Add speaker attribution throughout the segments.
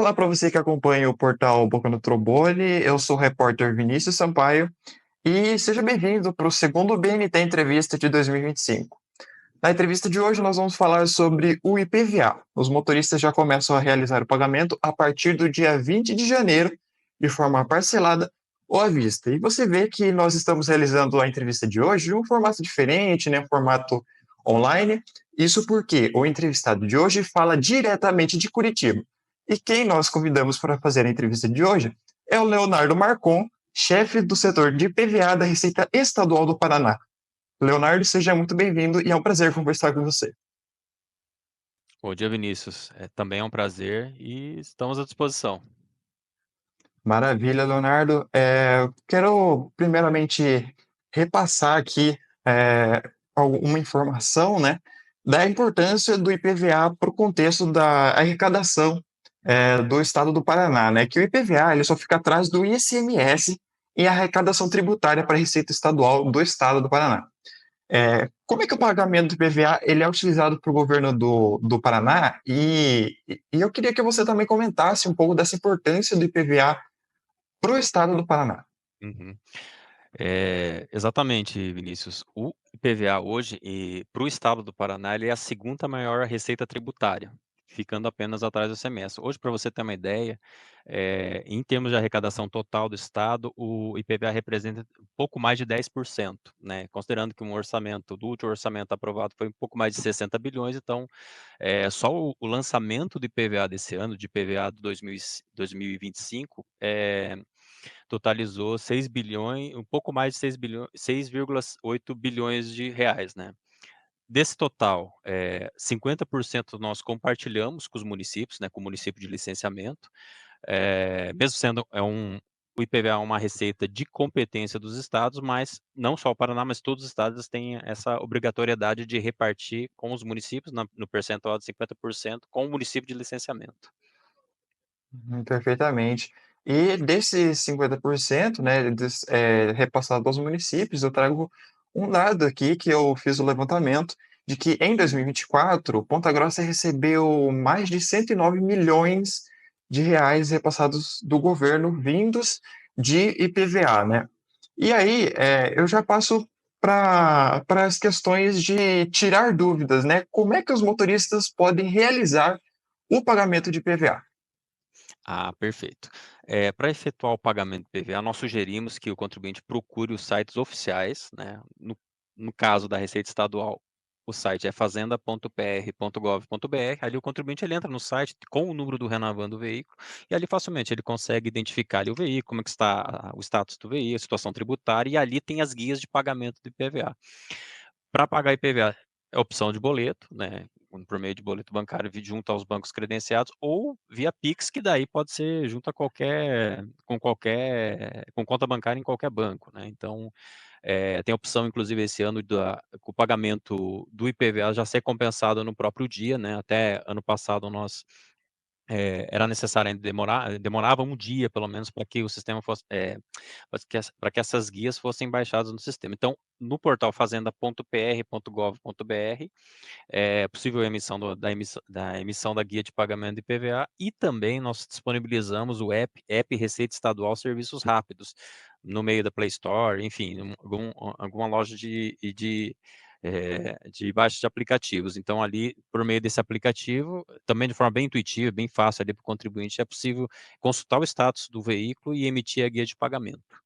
Speaker 1: Olá para você que acompanha o portal Boca no Trombone, eu sou o repórter Vinícius Sampaio e seja bem-vindo para o segundo BNT Entrevista de 2025. Na entrevista de hoje nós vamos falar sobre o IPVA. Os motoristas já começam a realizar o pagamento a partir do dia 20 de janeiro, de forma parcelada ou à vista. E você vê que nós estamos realizando a entrevista de hoje de um formato diferente, né, um formato online. Isso porque o entrevistado de hoje fala diretamente de Curitiba. E quem nós convidamos para fazer a entrevista de hoje é o Leonardo Marcon, chefe do setor de IPVA da Receita Estadual do Paraná. Leonardo, seja muito bem-vindo e é um prazer conversar com você.
Speaker 2: Bom dia, Vinícius. Também é um prazer e estamos à disposição.
Speaker 1: Maravilha, Leonardo. Quero primeiramente repassar aqui uma informação, né, da importância do IPVA para o contexto da arrecadação do Estado do Paraná, né? Que o IPVA ele só fica atrás do ICMS em arrecadação tributária para a Receita Estadual do Estado do Paraná. Como é que o pagamento do IPVA ele é utilizado para o governo do Paraná? E eu queria que você também comentasse um pouco dessa importância do IPVA para o estado do Paraná.
Speaker 2: Uhum. Exatamente, Vinícius. O IPVA hoje, para o estado do Paraná, ele é a segunda maior receita tributária, ficando apenas atrás do ICMS. Hoje, para você ter uma ideia, em termos de arrecadação total do estado, o IPVA representa um pouco mais de 10%, né? Considerando que do último orçamento aprovado foi um pouco mais de 60 bilhões, então só o lançamento do IPVA desse ano, de IPVA de 2025, totalizou 6 bilhões, um pouco mais de 6 bilhões, 6,8 bilhões de reais, né? Desse total, 50% nós compartilhamos com os municípios, né, com o município de licenciamento, mesmo sendo o IPVA é uma receita de competência dos estados, mas não só o Paraná, mas todos os estados têm essa obrigatoriedade de repartir com os municípios, no percentual de 50%, com o município de licenciamento.
Speaker 1: Perfeitamente. E desses 50%, né, repassado aos municípios, eu trago um dado aqui que eu fiz o levantamento de que em 2024, Ponta Grossa recebeu mais de 109 milhões de reais repassados do governo vindos de IPVA, né? E aí, eu já passo para as questões de tirar dúvidas, né? Como é que os motoristas podem realizar o pagamento de IPVA?
Speaker 2: Ah, perfeito. Para efetuar o pagamento do PVA, nós sugerimos que o contribuinte procure os sites oficiais, né? No caso da Receita Estadual, o site é fazenda.pr.gov.br. Ali o contribuinte ele entra no site com o número do Renavan do veículo e ali facilmente ele consegue identificar ali o veículo, como é que está o status do veículo, a situação tributária, e ali tem as guias de pagamento do IPVA. Para pagar IPVA, é opção de boleto, né, por meio de boleto bancário junto aos bancos credenciados ou via Pix, que daí pode ser junto a com conta bancária em qualquer banco, né. Então, tem a opção inclusive esse ano com o pagamento do IPVA já ser compensado no próprio dia, né, até ano passado nós era necessário ainda demorava um dia pelo menos para que o sistema fosse, para que essas guias fossem baixadas no sistema. Então, no portal fazenda.pr.gov.br é possível a emissão da emissão da guia de pagamento de IPVA e também nós disponibilizamos o app Receita Estadual Serviços Rápidos, no meio da Play Store, enfim, alguma loja de baixa de aplicativos. Então ali, por meio desse aplicativo, também de forma bem intuitiva, bem fácil ali para o contribuinte, é possível consultar o status do veículo e emitir a guia de pagamento.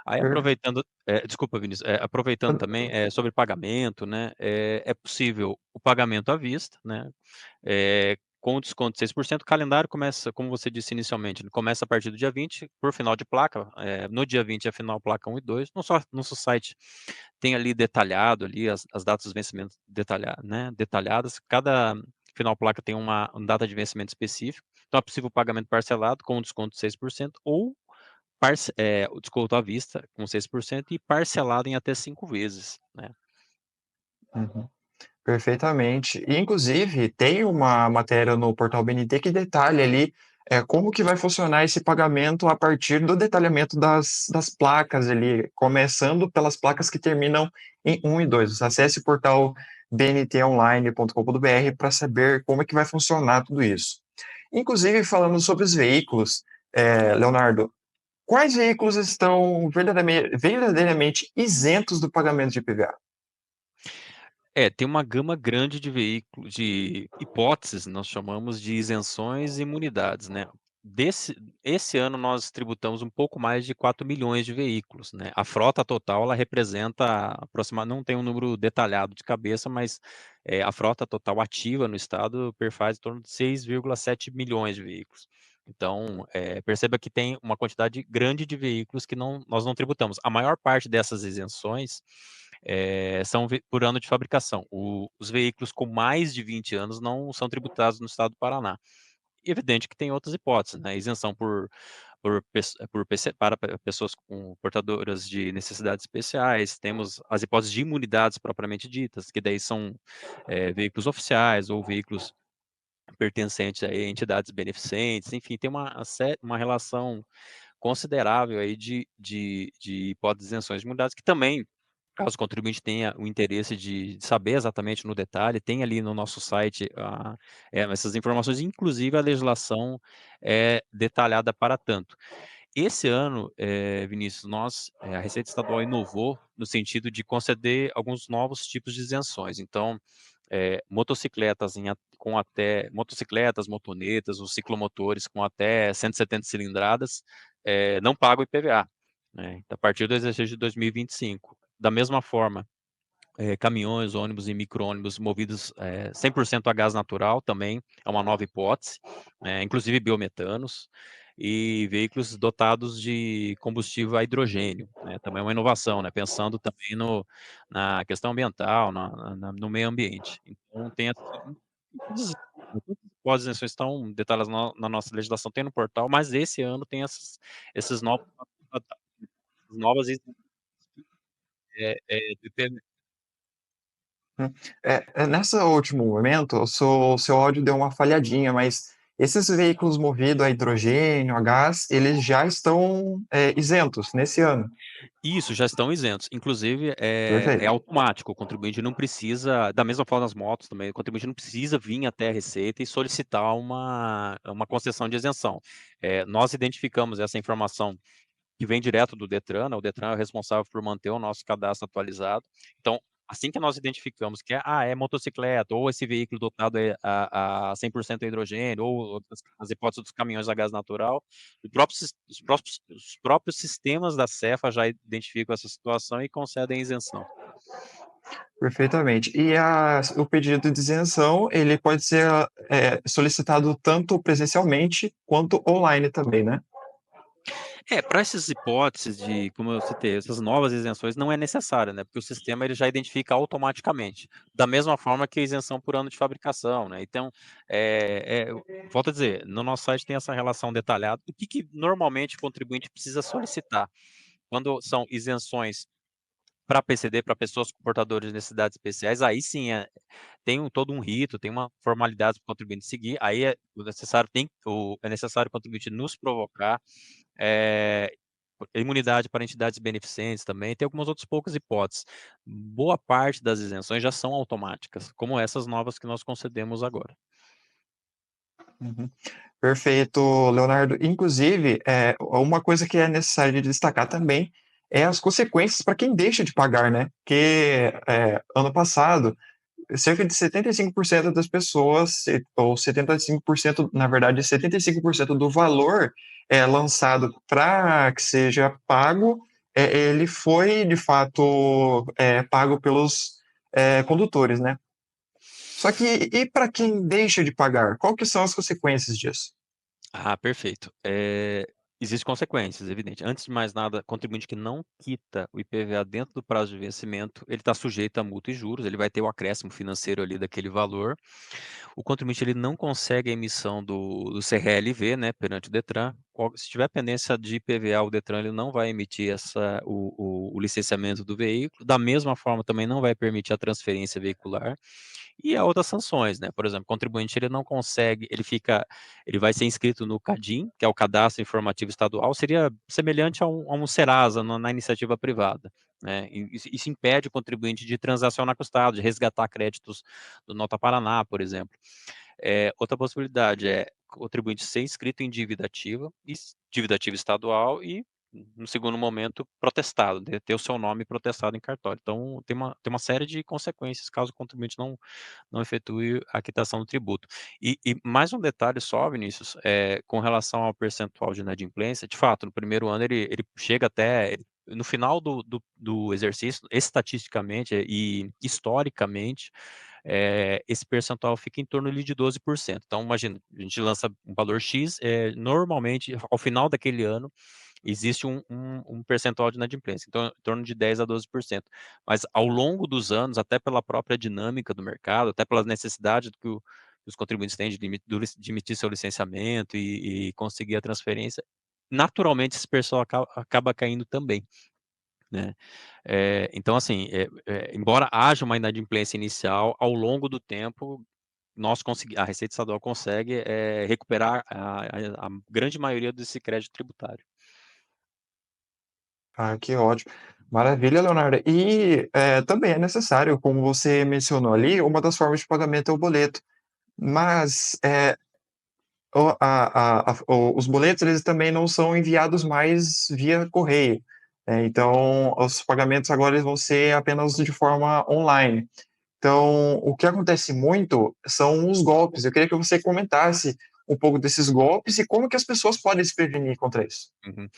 Speaker 2: Aí
Speaker 1: Per-
Speaker 2: aproveitando desculpa Vinícius, aproveitando também, sobre pagamento, né, é possível o pagamento à vista, né, com desconto de 6%. O calendário começa, como você disse inicialmente, ele começa a partir do dia 20, por final de placa, no dia 20 é final placa 1 e 2. Nosso site tem ali detalhado ali as datas dos vencimentos detalhadas, cada final placa tem uma data de vencimento específico, então é possível o pagamento parcelado com desconto de 6% ou o desconto à vista com 6% e parcelado em até 5 vezes, né.
Speaker 1: Uhum, perfeitamente. E, inclusive, tem uma matéria no portal BNT que detalha ali como que vai funcionar esse pagamento a partir do detalhamento das placas ali, começando pelas placas que terminam em 1 e 2. Acesse o portal bntonline.com.br para saber como é que vai funcionar tudo isso. Inclusive, falando sobre os veículos, Leonardo, quais veículos estão verdadeiramente isentos do pagamento de IPVA?
Speaker 2: Tem uma gama grande de veículos, de hipóteses, nós chamamos de isenções e imunidades, né. Esse ano nós tributamos um pouco mais de 4 milhões de veículos, né. A frota total ela representa não tem um número detalhado de cabeça, mas, a frota total ativa no estado perfaz em torno de 6,7 milhões de veículos. Então, perceba que tem uma quantidade grande de veículos que nós não tributamos. A maior parte dessas isenções são por ano de fabricação. Os veículos com mais de 20 anos não são tributados no estado do Paraná. Evidente que tem outras hipóteses, né? Isenção para pessoas com portadoras de necessidades especiais, temos as hipóteses de imunidades propriamente ditas, que daí são veículos oficiais ou veículos pertencentes a entidades beneficentes, enfim, tem uma relação considerável aí de hipóteses de isenções de imunidades que também, caso o contribuinte tenha o interesse de saber exatamente no detalhe, tem ali no nosso site essas informações, inclusive a legislação é detalhada para tanto. Esse ano, Vinícius, a Receita Estadual inovou no sentido de conceder alguns novos tipos de isenções. Então, motocicletas motocicletas, motonetas, os ciclomotores com até 170 cilindradas, não pagam IPVA, né, a partir do exercício de 2025. Da mesma forma, caminhões, ônibus e micro-ônibus movidos 100% a gás natural também é uma nova hipótese, inclusive biometanos, e veículos dotados de combustível a hidrogênio, né, também é uma inovação, né, pensando também na questão ambiental, no meio ambiente. Então tem todas as estão detalhadas na nossa legislação, tem no portal, mas esse ano tem esses novos novas do IPVA.
Speaker 1: Nessa último momento, o seu áudio deu uma falhadinha, mas esses veículos movidos a hidrogênio, a gás, eles já estão isentos nesse ano.
Speaker 2: Isso, já estão isentos. Inclusive, é
Speaker 1: Perfeito.
Speaker 2: automático, o contribuinte não precisa, da mesma forma nas motos também, o contribuinte não precisa vir até a Receita e solicitar uma concessão de isenção. Nós identificamos essa informação que vem direto do Detran, né, o Detran é o responsável por manter o nosso cadastro atualizado. Então, assim que nós identificamos que é motocicleta, ou esse veículo dotado a 100% hidrogênio, ou as hipóteses dos caminhões a gás natural, os próprios sistemas da Cefa já identificam essa situação e concedem isenção.
Speaker 1: Perfeitamente. E o pedido de isenção, ele pode ser solicitado tanto presencialmente quanto online também, né?
Speaker 2: Para essas hipóteses como eu citei, essas novas isenções não é necessário, né, porque o sistema ele já identifica automaticamente, da mesma forma que a isenção por ano de fabricação, né. Então, volto a dizer, no nosso site tem essa relação detalhada, o que normalmente o contribuinte precisa solicitar, quando são isenções para PCD, para pessoas com portadores de necessidades especiais, aí sim, tem todo um rito, tem uma formalidade para o contribuinte seguir, aí é necessário o contribuinte nos provocar, eh, imunidade para entidades beneficentes também, tem algumas outras poucas hipóteses. Boa parte das isenções já são automáticas, como essas novas que nós concedemos agora.
Speaker 1: Uhum. Perfeito, Leonardo. Inclusive, uma coisa que é necessário de destacar também é as consequências para quem deixa de pagar, né? Porque ano passado, cerca de 75% das pessoas, ou 75%, na verdade, 75% do valor lançado para que seja pago, ele foi, de fato, pago pelos condutores, né? Só que, e para quem deixa de pagar, qual que são as consequências disso?
Speaker 2: Ah, perfeito. Existem consequências, evidente. Antes de mais nada, contribuinte que não quita o IPVA dentro do prazo de vencimento, ele está sujeito a multa e juros, ele vai ter o acréscimo financeiro ali daquele valor. O contribuinte ele não consegue a emissão do CRLV, né, perante o Detran. Se tiver pendência de IPVA, o Detran ele não vai emitir o licenciamento do veículo. Da mesma forma, também não vai permitir a transferência veicular. E há outras sanções, né? Por exemplo, o contribuinte ele não consegue, ele vai ser inscrito no CADIM, que é o Cadastro Informativo Estadual, seria semelhante a um Serasa na iniciativa privada, né? E isso impede o contribuinte de transacionar com o Estado, de resgatar créditos do Nota Paraná, por exemplo. Outra possibilidade contribuinte ser inscrito em dívida ativa, dívida ativa estadual e, no segundo momento, protestado, ter o seu nome protestado em cartório. Então, tem uma série de consequências caso o contribuinte não efetue a quitação do tributo. E mais um detalhe só, Vinícius, com relação ao percentual de inadimplência, de fato, no primeiro ano ele chega até, no final do exercício, estatisticamente e historicamente, esse percentual fica em torno ali de 12%. Então, imagina, a gente lança um valor X, normalmente, ao final daquele ano, existe um percentual de inadimplência, então em torno de 10 a 12%. Mas ao longo dos anos, até pela própria dinâmica do mercado, até pelas necessidades que os contribuintes têm de emitir seu licenciamento e conseguir a transferência, naturalmente esse pessoal acaba caindo também, né? Então, assim, embora haja uma inadimplência inicial, ao longo do tempo, a Receita Estadual consegue recuperar a grande maioria desse crédito tributário.
Speaker 1: Ah, que ótimo. Maravilha, Leonardo. E também é necessário, como você mencionou ali, uma das formas de pagamento é o boleto. Mas os boletos eles também não são enviados mais via correio. Então, os pagamentos agora eles vão ser apenas de forma online. Então, o que acontece muito são os golpes. Eu queria que você comentasse um pouco desses golpes e como que as pessoas podem se prevenir contra isso.
Speaker 2: Uhum.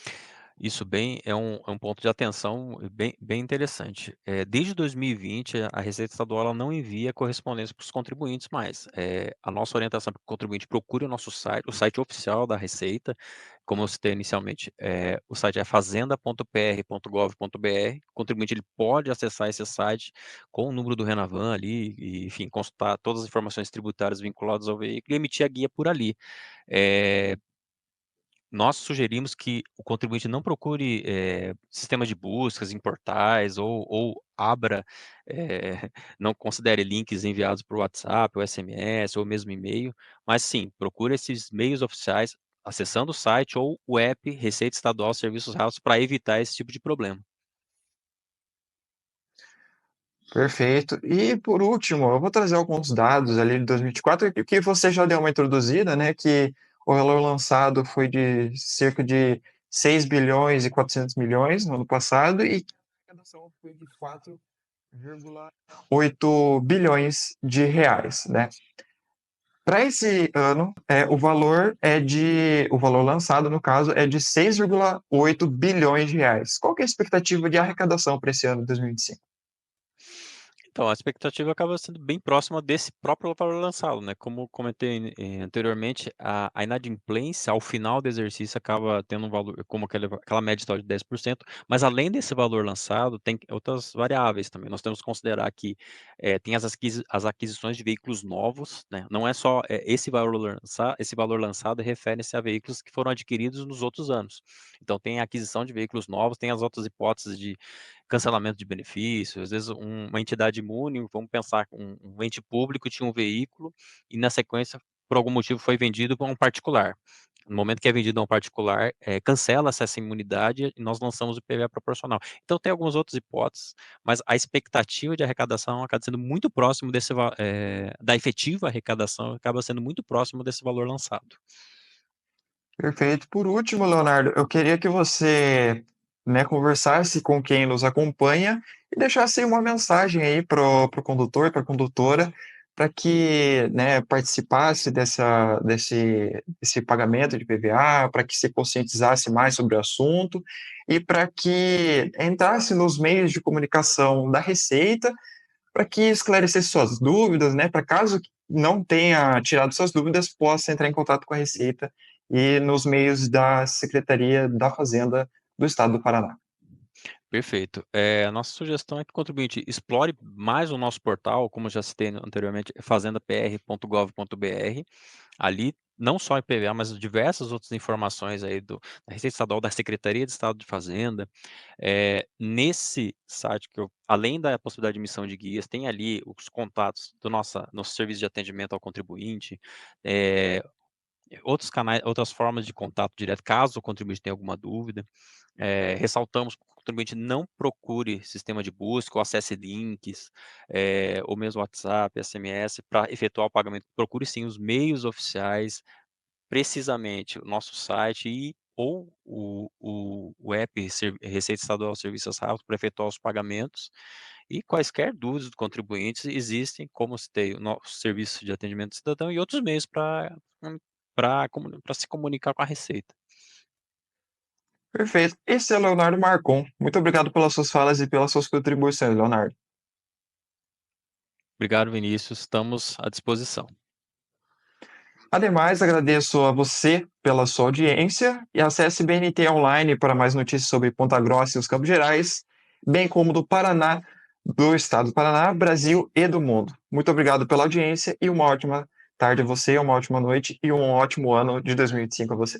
Speaker 2: Isso é um ponto de atenção bem interessante. Desde 2020, a Receita Estadual ela não envia correspondência para os contribuintes mais. A nossa orientação para o contribuinte procure o nosso site, o site oficial da Receita, como eu citei inicialmente, o site é fazenda.pr.gov.br. O contribuinte ele pode acessar esse site com o número do Renavan ali, e, enfim, consultar todas as informações tributárias vinculadas ao veículo e emitir a guia por ali. Eh, Nós sugerimos que o contribuinte não procure, sistemas de buscas em portais ou abra, não considere links enviados por WhatsApp ou SMS ou mesmo e-mail, mas sim, procure esses meios oficiais acessando o site ou o app Receita Estadual Serviços Rápidos para evitar esse tipo de problema.
Speaker 1: Perfeito. E por último, eu vou trazer alguns dados ali de 2024, que você já deu uma introduzida, né, que o valor lançado foi de cerca de 6 bilhões e 400 milhões no ano passado e a arrecadação foi de 4,8 bilhões de reais, né? Para esse ano, o valor lançado, no caso, é de 6,8 bilhões de reais. Qual que é a expectativa de arrecadação para esse ano de 2025?
Speaker 2: Então, a expectativa acaba sendo bem próxima desse próprio valor lançado, né? Como comentei, anteriormente, a inadimplência ao final do exercício acaba tendo um valor, como aquela média histórica de 10%, mas além desse valor lançado, tem outras variáveis também. Nós temos que considerar que tem as aquisições de veículos novos, né? Não é só esse valor lançado refere-se a veículos que foram adquiridos nos outros anos. Então, tem a aquisição de veículos novos, tem as outras hipóteses de cancelamento de benefícios, às vezes uma entidade imune, vamos pensar, um ente público tinha um veículo e na sequência, por algum motivo, foi vendido para um particular. No momento que é vendido a um particular, cancela-se essa imunidade e nós lançamos o IPVA proporcional. Então tem algumas outras hipóteses, mas a expectativa de arrecadação acaba sendo muito próximo da efetiva arrecadação, acaba sendo muito próximo desse valor lançado.
Speaker 1: Perfeito. Por último, Leonardo, eu queria que você, né, conversasse com quem nos acompanha e deixasse uma mensagem aí pro condutor, para a condutora, para que, né, participasse desse pagamento de PVA, para que se conscientizasse mais sobre o assunto e para que entrasse nos meios de comunicação da Receita para que esclarecesse suas dúvidas, né, para caso não tenha tirado suas dúvidas, possa entrar em contato com a Receita e nos meios da Secretaria da Fazenda do Estado do Paraná.
Speaker 2: Perfeito. A nossa sugestão é que o contribuinte explore mais o nosso portal, como eu já citei anteriormente, fazendapr.gov.br. Ali, não só IPVA, mas diversas outras informações aí da Receita Estadual, da Secretaria de Estado de Fazenda. Nesse site, além da possibilidade de emissão de guias, tem ali os contatos do nosso serviço de atendimento ao contribuinte, eh, outros canais, outras formas de contato direto, caso o contribuinte tenha alguma dúvida. Ressaltamos que o contribuinte não procure sistema de busca ou acesse links, ou mesmo WhatsApp, SMS, para efetuar o pagamento. Procure sim os meios oficiais, precisamente o nosso site ou o app Receita Estadual Serviços Rápidos para efetuar os pagamentos, e quaisquer dúvidas do contribuintes existem, como citei, o nosso serviço de atendimento ao cidadão e outros meios para se comunicar com a Receita.
Speaker 1: Perfeito. Esse é Leonardo Marcon. Muito obrigado pelas suas falas e pelas suas contribuições, Leonardo.
Speaker 2: Obrigado, Vinícius, estamos à disposição.
Speaker 1: Ademais, agradeço a você pela sua audiência e acesse BNT Online para mais notícias sobre Ponta Grossa e os Campos Gerais, bem como do Paraná, do estado do Paraná, Brasil e do mundo. Muito obrigado pela audiência e uma ótima tarde a você, uma ótima noite e um ótimo ano de 2025 a você.